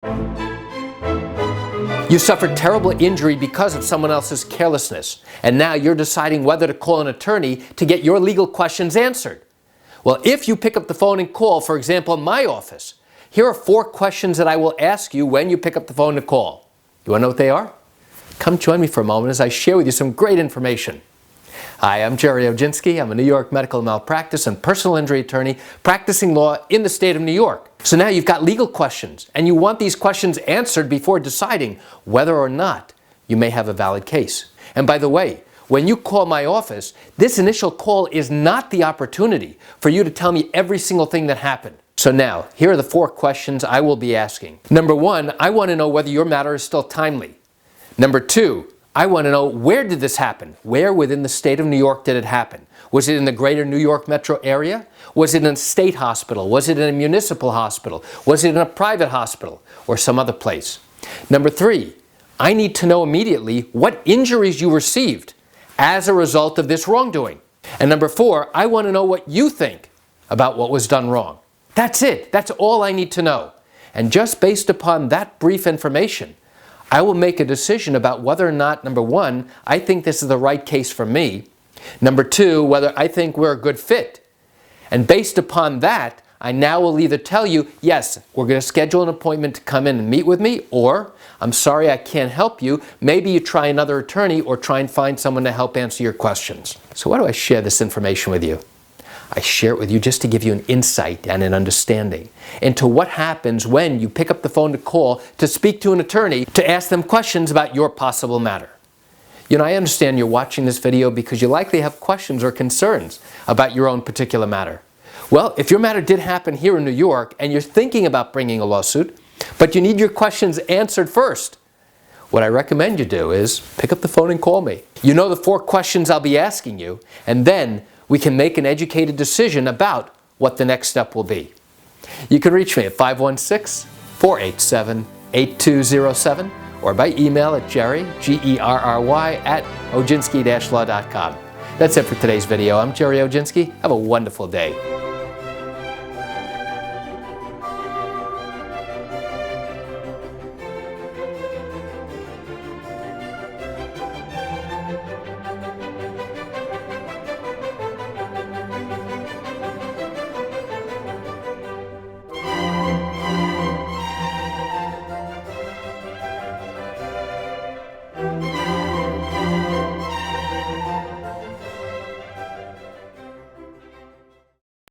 You suffered terrible injury because of someone else's carelessness, and now you're deciding whether to call an attorney to get your legal questions answered. Well, if you pick up the phone and call, for example, in my office, here are 4 questions that I will ask you when you pick up the phone to call. You want to know what they are? Come join me for a moment as I share with you some great information. Hi, I'm Gerry Oginski. I'm a New York medical malpractice and personal injury attorney practicing law in the state of New York. So now you've got legal questions, and you want these questions answered before deciding whether or not you may have a valid case. And by the way, when you call my office, this initial call is not the opportunity for you to tell me every single thing that happened. So now, here are the 4 questions I will be asking. Number 1, I want to know whether your matter is still timely. Number 2, I want to know, where did this happen? Where within the state of New York did it happen? Was it in the greater New York metro area? Was it in a state hospital? Was it in a municipal hospital? Was it in a private hospital or some other place? Number 3, I need to know immediately what injuries you received as a result of this wrongdoing. And number 4, I want to know what you think about what was done wrong. That's it. That's all I need to know. And just based upon that brief information, I will make a decision about whether or not, number 1, I think this is the right case for me. Number 2, whether I think we're a good fit. And based upon that, I now will either tell you, yes, we're going to schedule an appointment to come in and meet with me, or, I'm sorry, I can't help you. Maybe you try another attorney or try and find someone to help answer your questions. So why do I share this information with you? I share it with you just to give you an insight and an understanding into what happens when you pick up the phone to call to speak to an attorney to ask them questions about your possible matter. You know, I understand you're watching this video because you likely have questions or concerns about your own particular matter. Well, if your matter did happen here in New York and you're thinking about bringing a lawsuit, but you need your questions answered first, what I recommend you do is pick up the phone and call me. You know the 4 questions I'll be asking you, and then we can make an educated decision about what the next step will be. You can reach me at 516-487-8207 or by email at Gerry, Gerry, at oginski-law.com. That's it for today's video. I'm Gerry Oginski. Have a wonderful day.